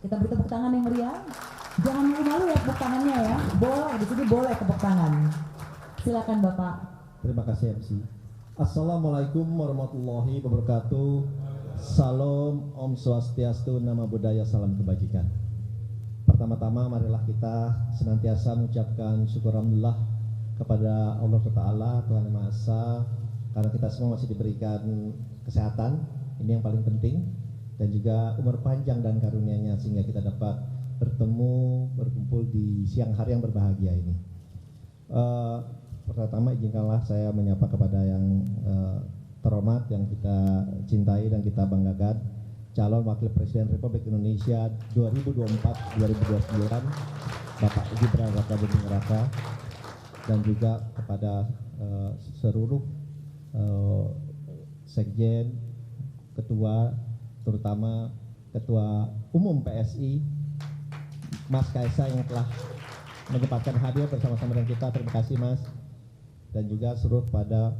Kita beri tepuk tangan yang meriah. Jangan malu-malu ya tepuk tangannya ya. Boleh, di sini boleh tepuk tangan. Silakan Bapak. Terima kasih MC. Assalamualaikum warahmatullahi wabarakatuh. Salam, Om Swastiastu, Namo Buddhaya, salam kebajikan. Pertama-tama marilah kita senantiasa mengucapkan syukur alhamdulillah kepada Allah Ta'ala, Tuhan Yang Maha Esa, karena kita semua masih diberikan kesehatan, ini yang paling penting, dan juga umur panjang dan karunia-Nya sehingga kita dapat bertemu, berkumpul di siang hari yang berbahagia ini. Pertama izinkanlah saya menyapa kepada yang terhormat, yang kita cintai dan kita banggakan, calon Wakil Presiden Republik Indonesia 2024-2029 Bapak Gibran Rakabuming Raka, dan juga kepada seluruh sekjen, ketua, terutama Ketua Umum PSI Mas Kaisang yang telah menyempatkan hadir bersama-sama dengan kita. Terima kasih Mas. Dan juga seluruh pada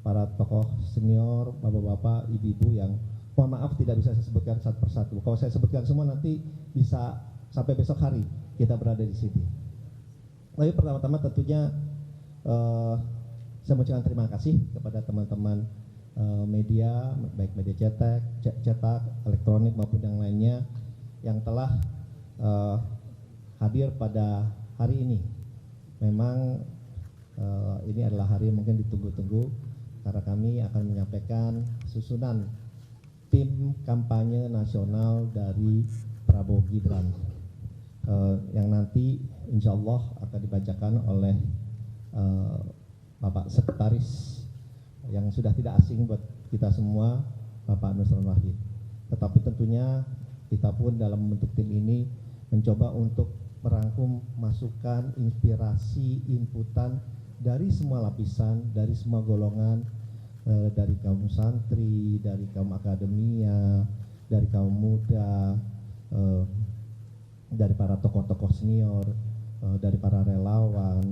para tokoh senior, bapak-bapak, ibu-ibu yang mohon maaf tidak bisa saya sebutkan satu persatu. Kalau saya sebutkan semua nanti bisa sampai besok hari kita berada di sini. Lalu pertama-tama tentunya saya mengucapkan terima kasih kepada teman-teman media, baik media cetak, elektronik maupun yang lainnya yang telah hadir pada hari ini. Memang ini adalah hari yang mungkin ditunggu-tunggu karena kami akan menyampaikan susunan tim kampanye nasional dari Prabowo Gibran yang nanti insya Allah akan dibacakan oleh Bapak Sekretaris yang sudah tidak asing buat kita semua, Bapak Nusron Wahid. Tetapi tentunya kita pun dalam membentuk tim ini mencoba untuk merangkum masukan, inspirasi, inputan dari semua lapisan, dari semua golongan, dari kaum santri, dari kaum akademia, dari kaum muda, dari para tokoh-tokoh senior, dari para relawan,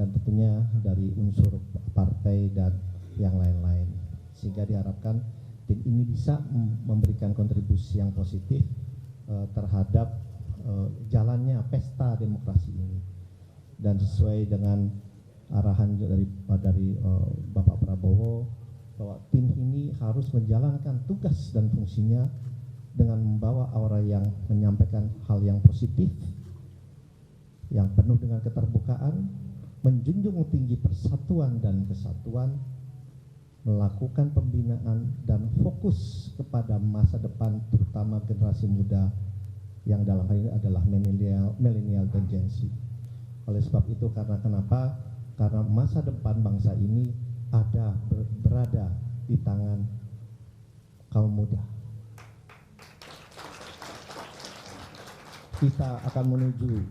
dan tentunya dari unsur partai dan yang lain-lain. Sehingga diharapkan tim ini bisa memberikan kontribusi yang positif terhadap jalannya pesta demokrasi ini, dan sesuai dengan arahan dari Bapak Prabowo bahwa tim ini harus menjalankan tugas dan fungsinya dengan membawa aura yang menyampaikan hal yang positif, yang penuh dengan keterbukaan, menjunjung tinggi persatuan dan kesatuan, melakukan pembinaan dan fokus kepada masa depan terutama generasi muda yang dalam hal ini adalah milenial dan Gen Z. Oleh sebab itu, karena kenapa? Karena masa depan bangsa ini berada di tangan kaum muda. Kita akan menuju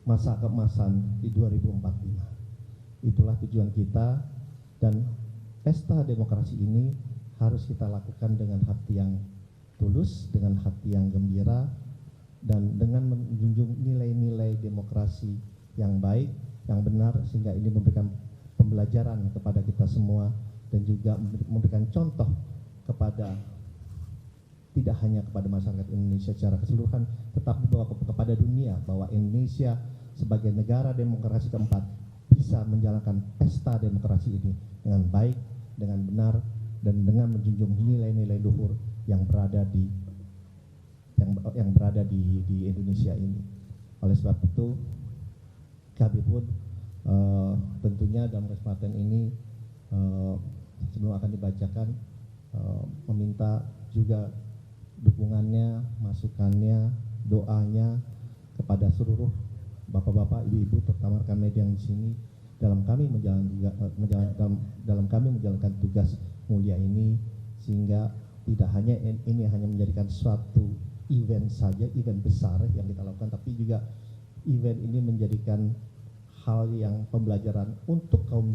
masa keemasan di 2045. Itulah tujuan kita, dan pesta demokrasi ini harus kita lakukan dengan hati yang tulus, dengan hati yang gembira, dan dengan menjunjung nilai-nilai demokrasi yang baik, yang benar, sehingga ini memberikan pembelajaran kepada kita semua dan juga memberikan contoh kepada tidak hanya kepada masyarakat Indonesia secara keseluruhan, tetapi kepada dunia bahwa Indonesia sebagai negara demokrasi keempat bisa menjalankan pesta demokrasi ini dengan baik, dengan benar, dan dengan menjunjung nilai-nilai luhur yang berada di Indonesia ini. Oleh sebab itu, kami pun tentunya dalam kesempatan ini sebelum akan dibacakan meminta juga dukungannya, masukannya, doanya kepada seluruh bapak-bapak, ibu-ibu, terutama rekan media yang di sini dalam kami menjalankan tugas mulia ini, sehingga tidak hanya ini hanya menjadikan suatu event saja, event besar yang kita lakukan, tapi juga event ini menjadikan hal yang pembelajaran untuk kaum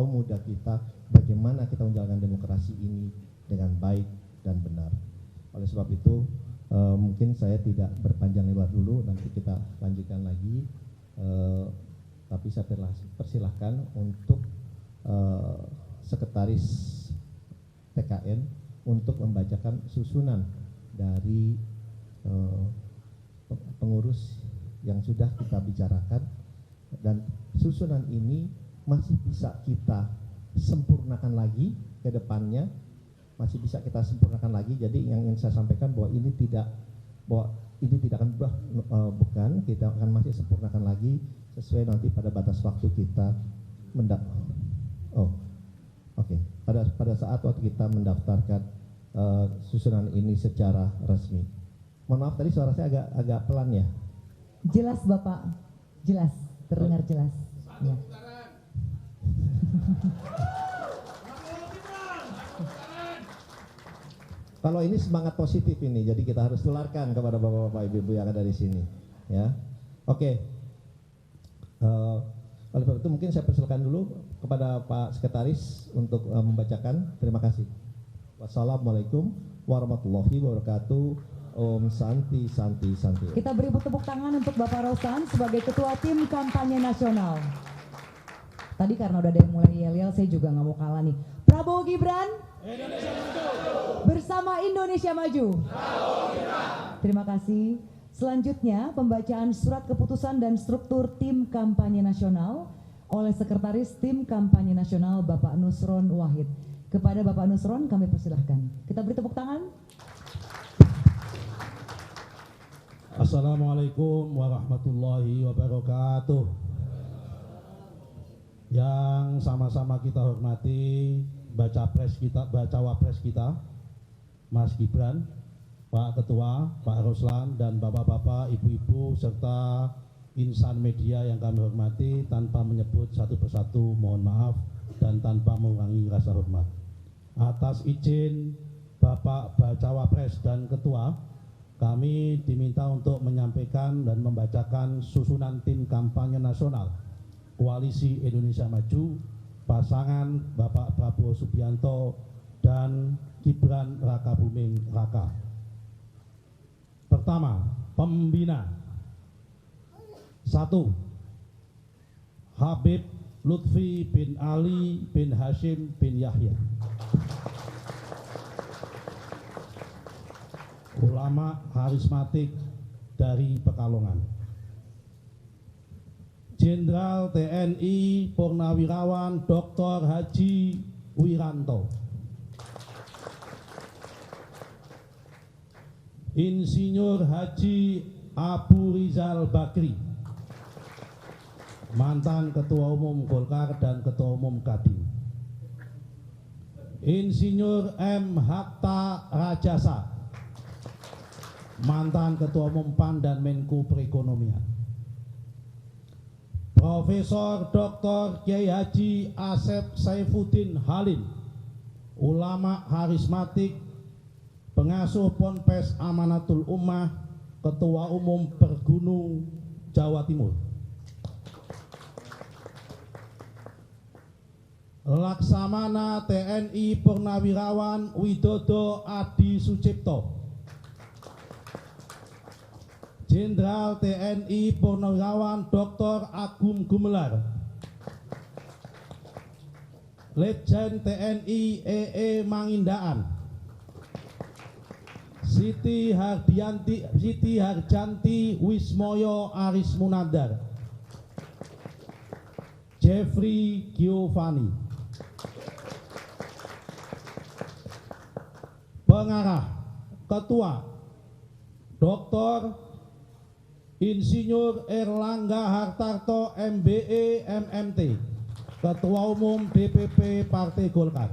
muda kita, bagaimana kita menjalankan demokrasi ini dengan baik dan benar. Oleh sebab itu, mungkin saya tidak berpanjang lebar dulu, nanti kita lanjutkan lagi. Tapi saya persilahkan untuk Sekretaris TKN untuk membacakan susunan dari eh, pengurus yang sudah kita bicarakan, dan susunan ini masih bisa kita sempurnakan lagi ke depannya, masih bisa kita sempurnakan lagi. Jadi yang ingin saya sampaikan bahwa ini tidak akan berubah, bukan, kita akan masih sempurnakan lagi sesuai nanti pada batas waktu kita pada saat waktu kita mendaftarkan susunan ini secara resmi. Mohon maaf tadi suara saya agak pelan ya. Jelas Bapak, jelas, terdengar jelas. Ya. Kalau ini semangat positif ini, jadi kita harus tularkan kepada bapak-bapak, ibu-ibu yang ada di sini, ya. Oke. Oleh sebab itu mungkin saya persilakan dulu kepada Pak Sekretaris untuk membacakan. Terima kasih. Wassalamualaikum warahmatullahi wabarakatuh. Om Santi Santi Santi. Kita beri tepuk tangan untuk Bapak Rosan sebagai Ketua Tim Kampanye Nasional. Tadi karena udah ada yang mulai yel-yel, saya juga nggak mau kalah nih. Prabowo Gibran Indonesia Maju bersama Indonesia Maju. Terima kasih. Selanjutnya pembacaan surat keputusan dan struktur Tim Kampanye Nasional oleh Sekretaris Tim Kampanye Nasional Bapak Nusron Wahid. Kepada Bapak Nusron kami persilahkan. Kita beri tepuk tangan. Assalamualaikum warahmatullahi wabarakatuh. Yang sama-sama kita hormati baca wapres kita, Mas Gibran, Pak Ketua, Pak Ruslan, dan bapak-bapak, ibu-ibu, serta insan media yang kami hormati, tanpa menyebut satu persatu mohon maaf dan tanpa mengurangi rasa hormat. Atas izin Bapak baca wapres dan Ketua, kami diminta untuk menyampaikan dan membacakan susunan tim kampanye nasional Koalisi Indonesia Maju, pasangan Bapak Prabowo Subianto dan Gibran Rakabuming Raka. Pertama, pembina. 1. Habib Lutfi bin Ali bin Hashim bin Yahya. Ulama karismatik dari Pekalongan. Jenderal TNI Purnawirawan Dr. Haji Wiranto. Insinyur Haji Abu Rizal Bakri, mantan Ketua Umum Golkar dan Ketua Umum Kadin. Insinyur M. Hatta Rajasa, mantan Ketua Umum PAN dan Menko Perekonomian. Profesor Dr. Kiai Haji Asep Saifuddin Halim, ulama karismatik, pengasuh Ponpes Amanatul Ummah, Ketua Umum Pergunu Jawa Timur. Laksamana TNI Purnawirawan Widodo Adi Sucipto, Jenderal TNI Purnawirawan Dr. Agung Gumelar, Letjen TNI EE Mangindaan, Siti Harjanti Wismoyo Aris Munandar, Jeffrey Giovanni. Pengarah Ketua Dr. Insinyur Erlangga Hartarto MBE MMT, Ketua Umum DPP Partai Golkar.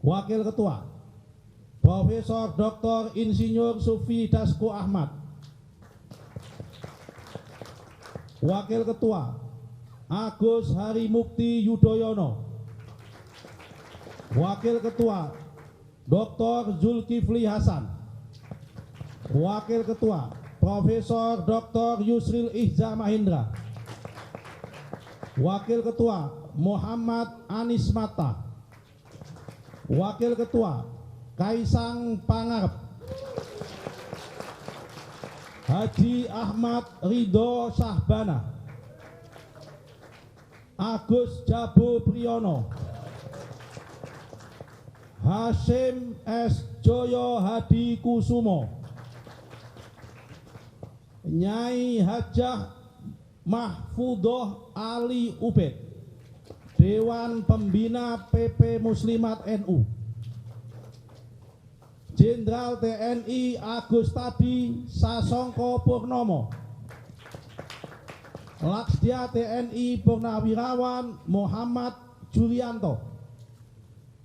Wakil Ketua Profesor Dr. Insinyur Sufi Dasko Ahmad. Wakil Ketua Agus Harimukti Yudhoyono. Wakil Ketua Dr. Zulkifli Hasan. Wakil Ketua Profesor Dr. Yusril Ihza Mahendra. Wakil Ketua Muhammad Anis Mata. Wakil Ketua Kaisang Pangarep. Haji Ahmad Ridho Sahbana. Agus Jabo Priyono. Hashim S. Joyo Hadi Kusumo. Nyai Hajah Mahfudoh Ali Ubed, Dewan Pembina PP Muslimat NU. Jenderal TNI Agustadi Sasongko Purnomo, Laksdia TNI Purnawirawan Muhammad Julianto,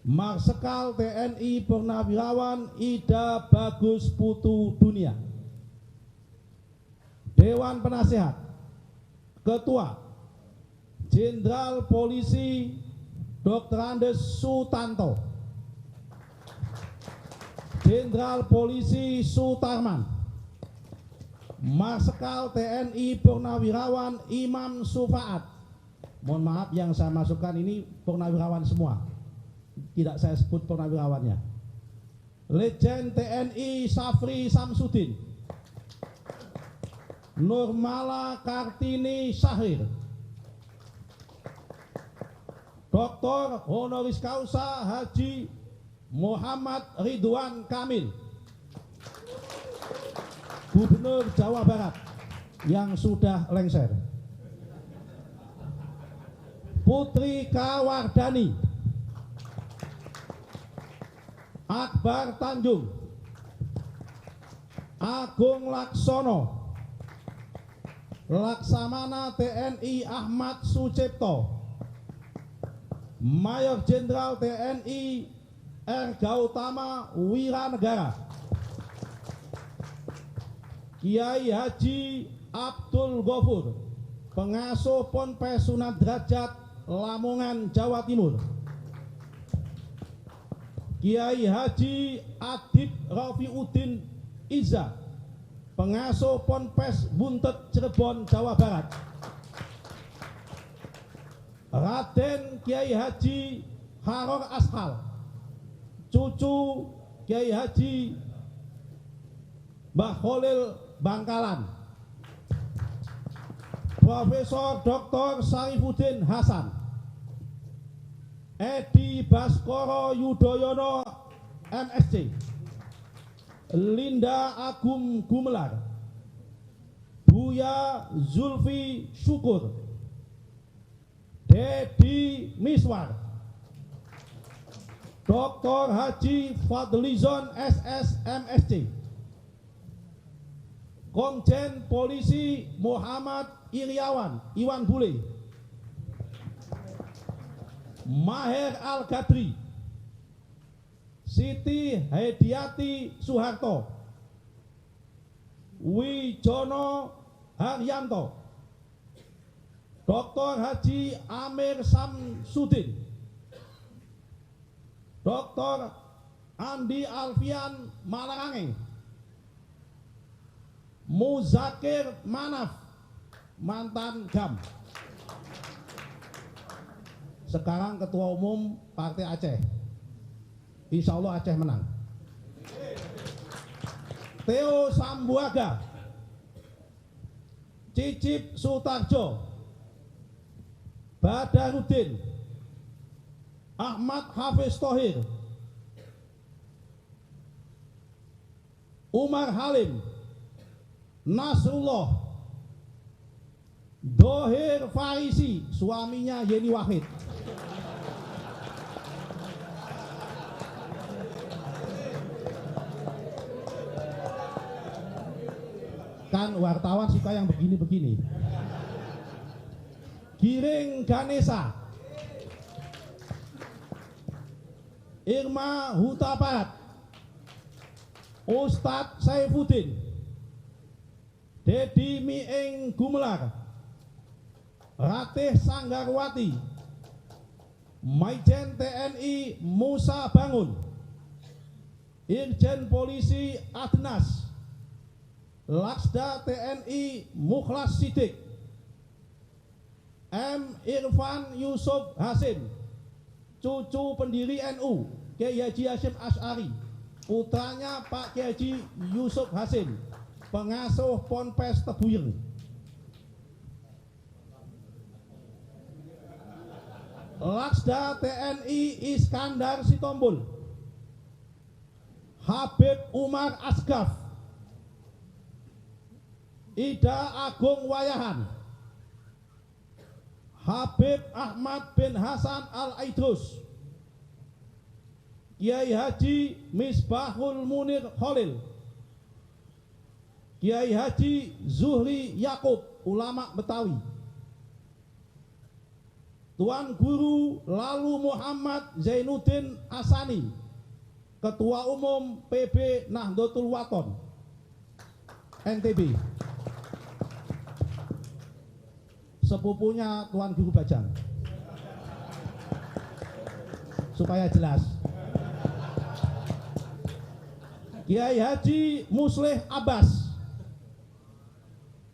Marsekal TNI Purnawirawan Ida Bagus Putu Dunia. Dewan Penasehat, Ketua Jenderal Polisi Dr. Andes Sutanto, Jenderal Polisi Sutarman, Marsekal TNI Purnawirawan Imam Sufaat. Mohon maaf yang saya masukkan ini purnawirawan semua, tidak saya sebut purnawirawannya. Legend TNI Safri Samsudin, Nurmala Kartini Syahrir, Dr. Honoris Causa Haji Muhammad Ridwan Kamil, Gubernur Jawa Barat yang sudah lengser. Putri Kawardani, Akbar Tanjung, Agung Laksono, Laksamana TNI Ahmad Sucipto, Mayor Jenderal TNI R. Gautama Wiranegara, Kiai Haji Abdul Ghafur, Pengasuh Ponpes Sunan Derajat Lamongan, Jawa Timur, Kiai Haji Adib Rafiuddin Iza, Pengasuh Ponpes Buntet Cirebon, Jawa Barat, Raden Kiai Haji Haror Ashal, cucu Kiai Haji Mbah Kholil Bangkalan, Profesor Dr. Sarifuddin Hasan, Edi Baskoro Yudhoyono MSc, Linda Agung Gumelar, Buya Zulfi Syukur, Dedi Miswar, Dr. Haji Fadlizon SS MSc, Komjen Polisi Muhammad Iriawan Iwan Bule, Maher Al-Gadri, Siti Hediati Soeharto, Wijono Haryanto, Dr. Haji Amir Samsudin, Dr. Andi Alfian Malarangeng, Muzakir Manaf, mantan GAM, sekarang Ketua Umum Partai Aceh. Insya Allah Aceh menang. Theo Sambuaga, Cicip Sutarjo, Badarudin, Ahmad Hafiz Thohir, Umar Halim, Nasrullah, Dohir Farisi, suaminya Yeni Wahid, kan wartawan suka yang begini-begini. Giring Ganesa, Irma Hutabarat, Ustadz Saifuddin, Dedi Miing Gumelar, Ratih Sanggarwati, Maijen TNI Musa Bangun, Irjen Polisi Adnas, Laksda TNI Mukhlas Sidik, M. Irfan Yusuf Hasim, cucu pendiri NU Kiai Haji Hasyim Asy'ari, putranya Pak Kiai Haji Yusuf Hasim, pengasuh Ponpes Tebuyeng. Laksda TNI Iskandar Sitompul, Habib Umar Asgaf, Ida Agung Wayahan, Habib Ahmad bin Hasan Al-Aidrus, Kiai Haji Misbahul Munir Khalil, Kiai Haji Zuhri Yakub, ulama Betawi, Tuan Guru Lalu Muhammad Zainuddin Asani, Ketua Umum PB Nahdlatul Wathon, NTB, sepupunya Tuan Guru Bajang, supaya jelas. Kiai Haji Musleh Abbas,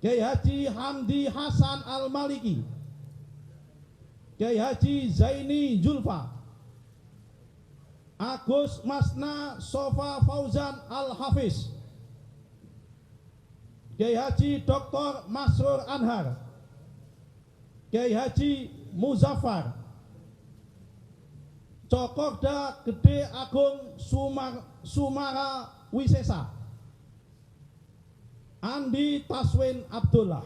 Kiai Haji Hamdi Hasan Al-Maliki, Kiai Haji Zaini Julfa, Agus Masna Sofa Fauzan Al-Hafiz, Kiai Haji Dr. Masrur Anhar, Kiai Haji Muzaffar, Cokorda Gede Agung Sumara Wisesa, Andi Taswin Abdullah.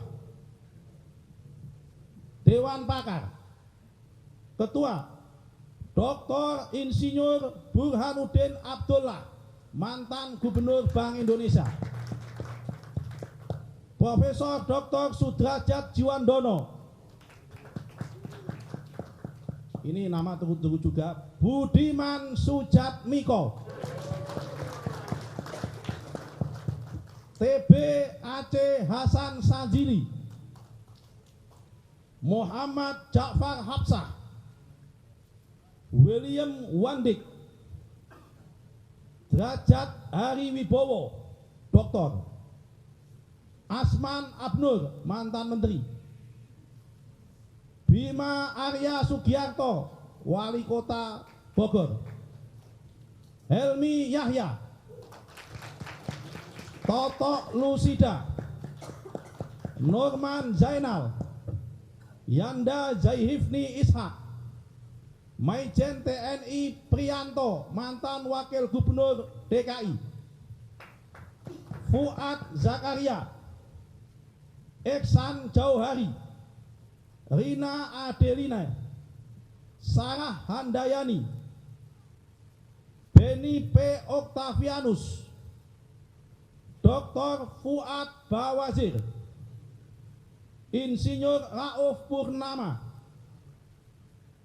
Dewan Pakar, Ketua Dr. Insinyur Burhanuddin Abdullah, mantan Gubernur Bank Indonesia. Profesor Dr. Sudrajat Jiwandono, ini nama tunggu-tunggu juga, Budiman Sujatmiko, TB Aceh Hasan Sajili, Muhammad Ja'far Hapsah, William Wandik, Derajat Hari Wibowo, Doktor, Asman Abnur, mantan Menteri, Bima Arya Sugiarto, Wali Kota Bogor, Helmi Yahya, Toto Lusida, Norman Zainal, Yanda Zaihifni Ishak, Maijen TNI Prianto, mantan Wakil Gubernur DKI, Fuad Zakaria, Eksan Jauhari, Rina Adelina, Sarah Handayani, Beni P. Octavianus, Dr. Fuad Bawazir, Insinyur Rauf Purnama,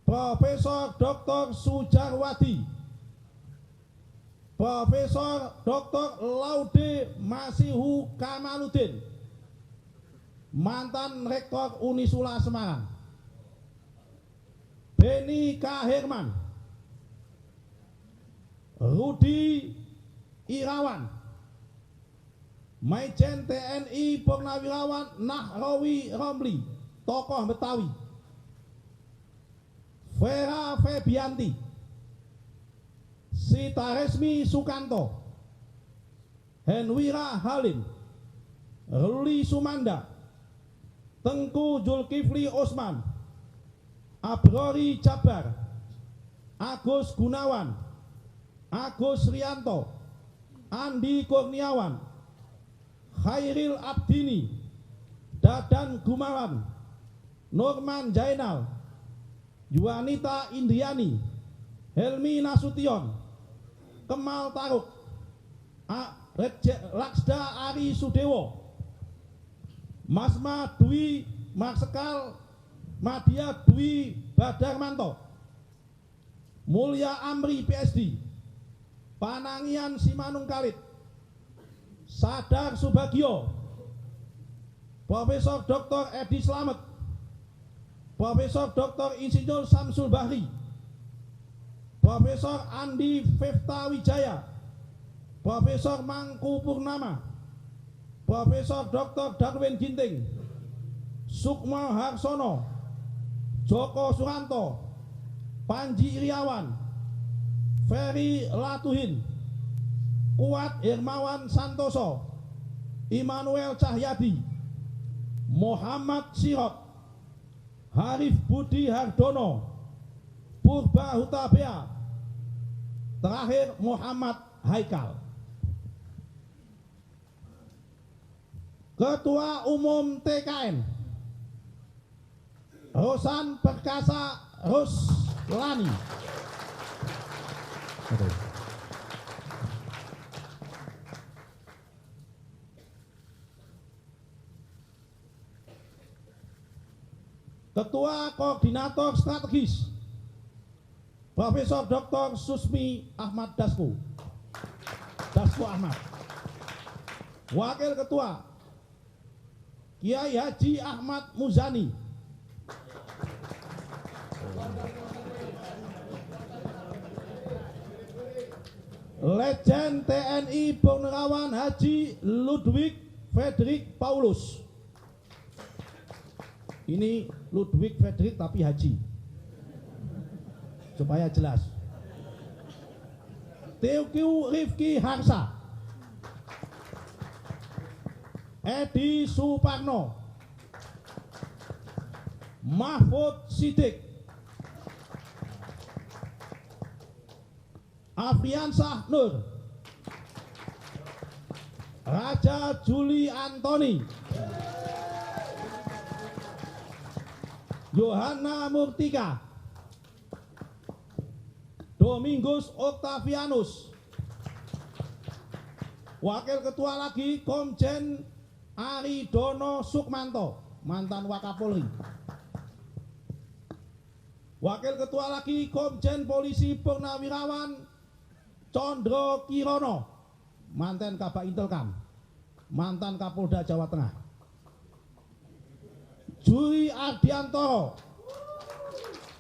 Profesor Dr. Sujarwati, Profesor Dr. Laude Masihu Kamaluddin, mantan Rektor Unisula Semarang, Beni K. Herman, Rudi Irawan, Maijen TNI Purnawirawan Nahrawi Romli, tokoh Betawi, Vera Febianti, Sitaresmi Sukanto, Henwira Halim, Ruli Sumanda, Tengku Zulkifli Osman, Abrori Jabar, Agus Gunawan, Agus Rianto, Andi Kurniawan, Khairil Abdini, Dadan Gumawan, Norman Jainal, Juanita Indriani, Helmi Nasution, Kemal Taruk, Laksda Ari Sudewo, Masma Dwi Marsekal Madia Dwi Badarmanto, Mulya Amri PSD, Panangian Simanung Kalit, Sadar Subagio, Profesor Dr. Edi Slamet, Profesor Dr. Insinyur Samsul Bahri, Profesor Andi Fefta Wijaya, Profesor Mangku Purnama, Profesor Dr. Darwin Ginting, Sukma Harsono, Joko Suranto, Panji Iriawan, Ferry Latuhin, Kuat Hermawan Santoso, Immanuel Cahyadi, Muhammad Sirot, Harif Budi Hardono, Purba Hutabea, terakhir Muhammad Haikal. Ketua Umum TKN Rosan Perkasa Ruslani. Ketua Koordinator Strategis Profesor Dr. Susmi Ahmad Dasko Ahmad. Wakil Ketua Kiai Haji Ahmad Muzani. Legend TNI Purnawirawan Haji Ludwig Frederick Paulus. Ini Ludwig Frederick tapi Haji, supaya jelas. Teuku Rifki Harsa, Edi Suparno, Mahfud Siddiq, Afriansah Nur, Raja Juli Antoni, Yohana Murtika, Domingus Octavianus. Wakil Ketua lagi Komjen Aridono Sukmanto, mantan Wakapolri. Wakil Ketua lagi Komjen Polisi Purnawirawan Condro Kirono, mantan Kabak Intelkam, mantan Kapolda Jawa Tengah. Juri Ardiantoro,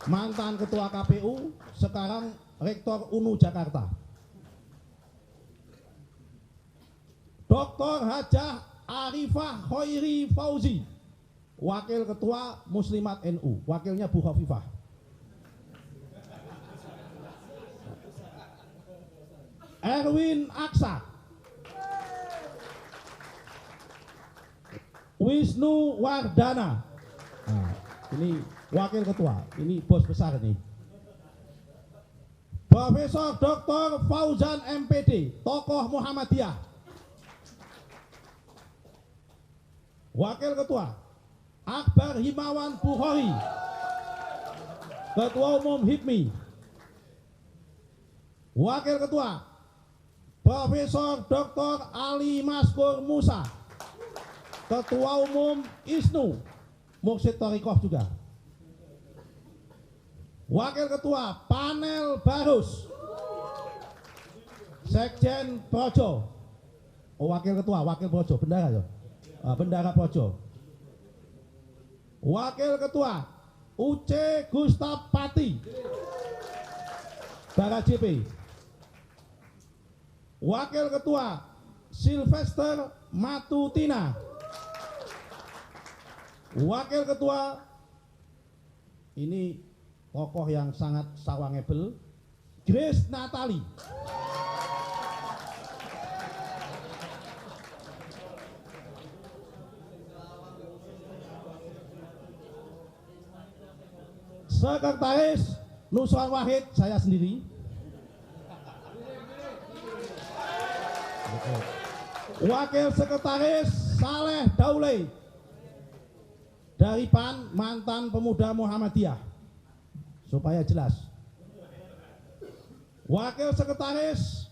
mantan Ketua KPU, sekarang Rektor UNU Jakarta. Dr. Hajah Arifah Khairi Fauzi, Wakil Ketua Muslimat NU, wakilnya Bu Khofifah. Erwin Aksa, Wisnu Wardana. Nah, ini Wakil Ketua, ini bos besar nih. Profesor Dr. Fauzan MPD, tokoh Muhammadiyah. Wakil Ketua Akbar Himawan Bukhari, Ketua Umum HIPMI. Wakil Ketua Profesor Dr. Ali Maskur Musa, Ketua Umum ISNU, Mursyid Thariqah juga. Wakil Ketua Panel Barus, Sekjen Projo. Oh, Wakil Ketua, Wakil Projo, Bendara ya. Bendara Projo. Wakil Ketua Uce Gustaf Pati, Bara JP. Wakil Ketua Sylvester Matutina. Wakil Ketua, ini tokoh yang sangat sawangebel, Grace Natali. Sekretaris Nusron Wahid, saya sendiri. Wakil Sekretaris Saleh Daulay dari PAN, mantan pemuda Muhammadiyah, supaya jelas. Wakil Sekretaris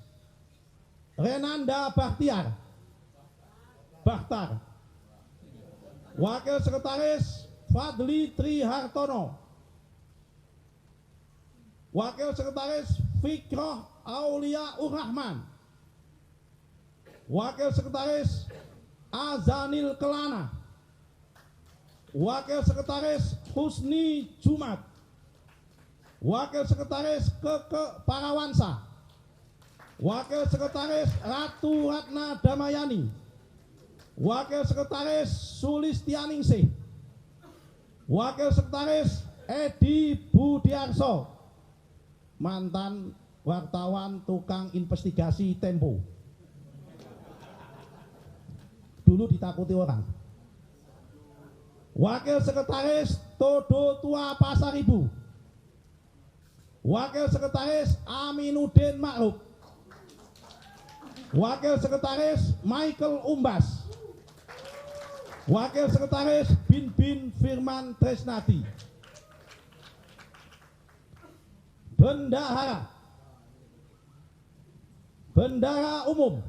Renanda Bahtiar, Bahtar. Wakil Sekretaris Fadli Trihartono. Wakil Sekretaris Fikroh Aulia Urrahman. Wakil Sekretaris Azanil Kelana. Wakil Sekretaris Husni Jumat. Wakil Sekretaris Keke Parawansa. Wakil Sekretaris Ratu Ratna Damayani. Wakil Sekretaris Sulistianingsih. Wakil Sekretaris Edi Budiarso, mantan wartawan tukang investigasi Tempo, dulu ditakuti orang. Wakil Sekretaris Todo Tua Pasar Ibu. Wakil Sekretaris Aminuddin Ma'ruf. Wakil Sekretaris Michael Umbas. Wakil Sekretaris Bin Firman Tresnati. Bendahara Umum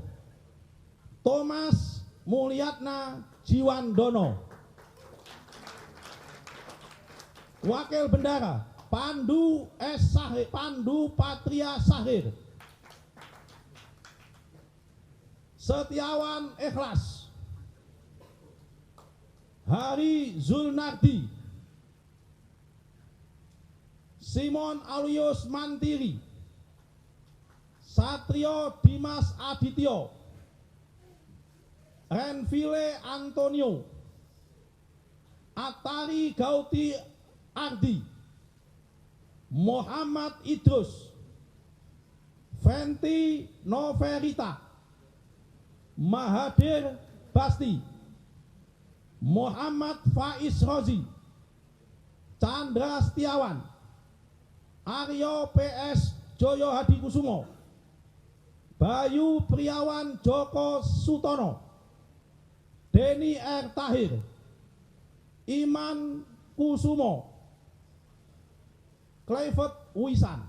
Thomas Mulyatna Jiwandono. Wakil Bendahara Pandu Patria Sahir. Setiawan Ikhlas Hari Zulnardi. Simon Alulius Mantiri. Satrio Dimas Adityo. Renville Antonio. Atari Gauti Ardi. Muhammad Idrus. Fenty Noverita. Mahathir Basti. Muhammad Faiz Rozi. Chandra Setiawan. Aryo PS Joyo Hadikusumo. Bayu Priawan Joko Sutono. Denny R. Tahir. Iman Kusumo. Clifford Wisan.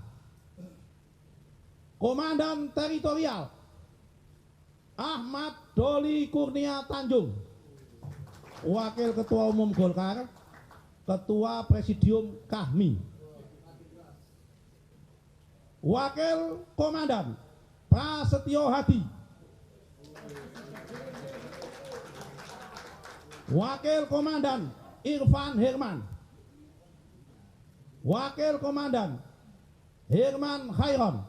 Komandan Teritorial Ahmad Doli Kurnia Tanjung. Wakil Ketua Umum Golkar, Ketua Presidium Kahmi. Wakil Komandan Prasetyo Hadi. Wakil Komandan Irfan Herman. Wakil Komandan Herman Khairon.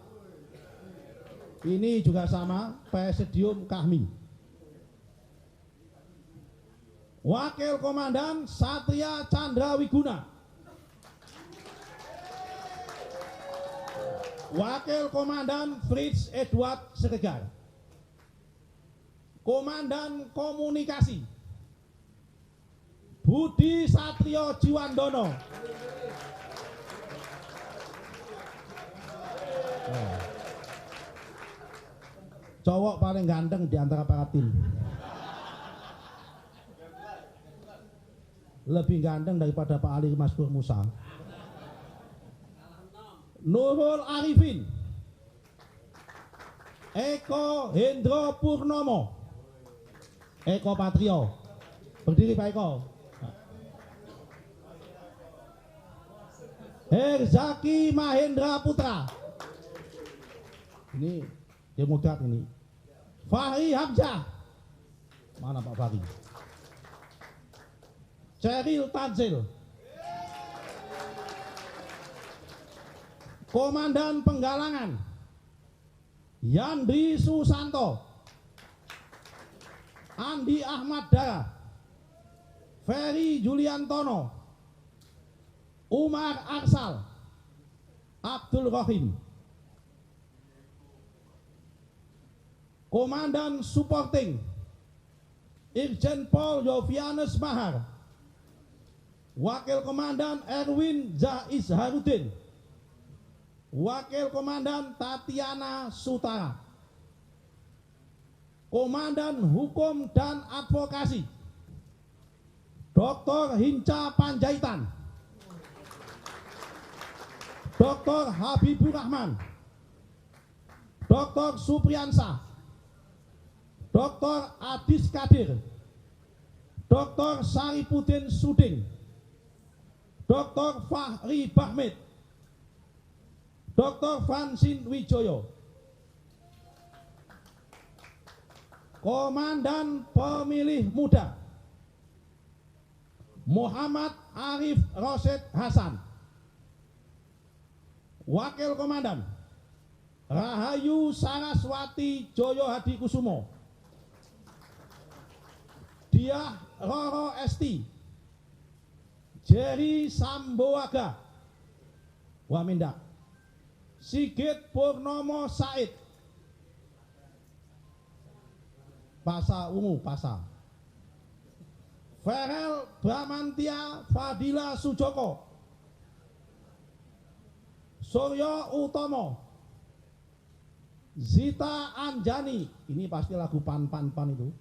Ini juga sama, Presidium Kahmi. Wakil Komandan Satria Chandra Wiguna. Wakil Komandan Fritz Edward Seregar. Komandan Komunikasi Budi Satrio Jiwandono. Cowok paling ganteng di antara para tim. Lebih ganteng daripada Pak Ali Maskur Musa. Nurul Arifin. Eko Hendro Purnomo. Eko Patrio. Berdiri Pak Eko. Herzaki Mahendra Putra. Ini Demokrat ini. Fahri Hamzah. Mana Pak Fahri? Ceril Tanzil. Komandan Penggalangan Yandri Susanto. Andi Ahmad Dara. Ferry Juliantono. Umar Arsal. Abdul Rahim. Komandan Supporting Irjen Pol Yovianus Mahar. Wakil Komandan Erwin Zaiz Harudin. Wakil Komandan Tatiana Sutara. Komandan Hukum dan Advokasi Dr. Hinca Panjaitan. Dr. Habibur Rahman. Dr. Supriyansa. Dr. Adis Kadir. Dr. Saripudin Suding. Dr. Fahri Bahmid. Dr. Fransin Wijoyo. Komandan Pemilih Muda Muhammad Arif Rosyid Hasan. Wakil Komandan Rahayu Saraswati Joyo Hadikusumo. Diah Roro Esti. Jerry Samboaga Wamindak. Sigit Purnomo Said. Pasa Ungu Pasa. Ferel Bramantia Fadila Sujoko. Suryo Utomo. Zita Anjani. Ini pasti lagu pan itu.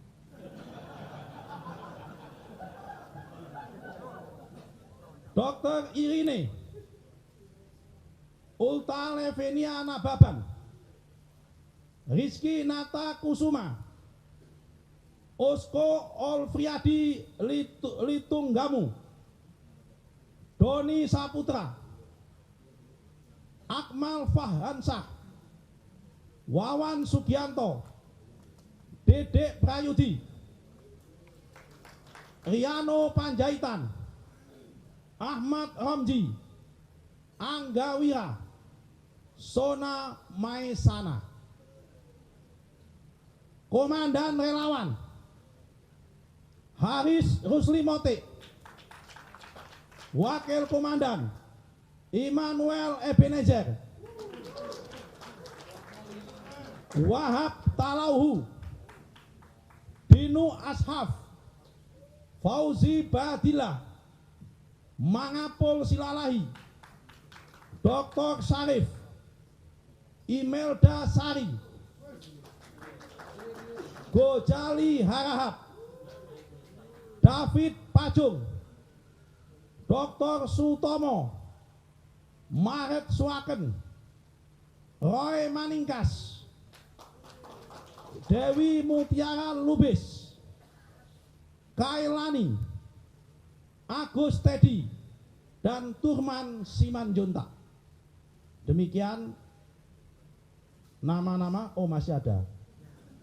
Dr. Irine Ulta Levenia Nababan, Rizky Nata Kusuma, Osko Olfriadi Litunggamu, Doni Saputra, Akmal Fahansah, Wawan Sugianto, Dedek Prayudi, Riano Panjaitan, Ahmad Ramji, Angga Wira, Sona Maesana. Komandan Relawan Haris Rusli Motik, Wakil Komandan Immanuel Ebenezer, Wahab Talauhu, Dinu Ashaf, Fauzi Badillah, Mangapul Silalahi, Dr. Syarif, Imelda Sari, Gojali Harahap, David Pajung, Dr. Sutomo, Maret Suaken, Roy Maningkas, Dewi Mutiara Lubis, Kailani, Agus Teddy, dan Turman Simanjuntak. Demikian nama-nama, oh masih ada,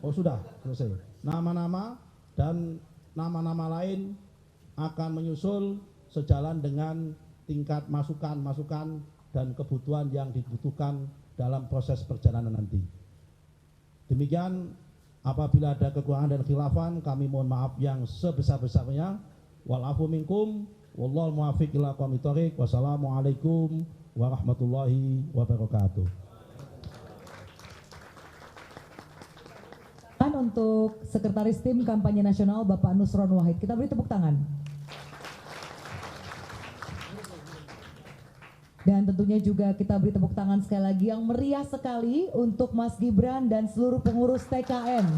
oh sudah selesai. Nama-nama dan nama-nama lain akan menyusul sejalan dengan tingkat masukan-masukan dan kebutuhan yang dibutuhkan dalam proses perjalanan nanti. Demikian, apabila ada kekurangan dan khilafan, kami mohon maaf yang sebesar-besarnya. Walafu minkum, wallahul muwaffiq ila aqwamit thoriq. Wassalamualaikum warahmatullahi wabarakatuh. Untuk Sekretaris Tim Kampanye Nasional Bapak Nusron Wahid, kita beri tepuk tangan. Dan tentunya juga kita beri tepuk tangan sekali lagi yang meriah sekali untuk Mas Gibran dan seluruh pengurus TKN.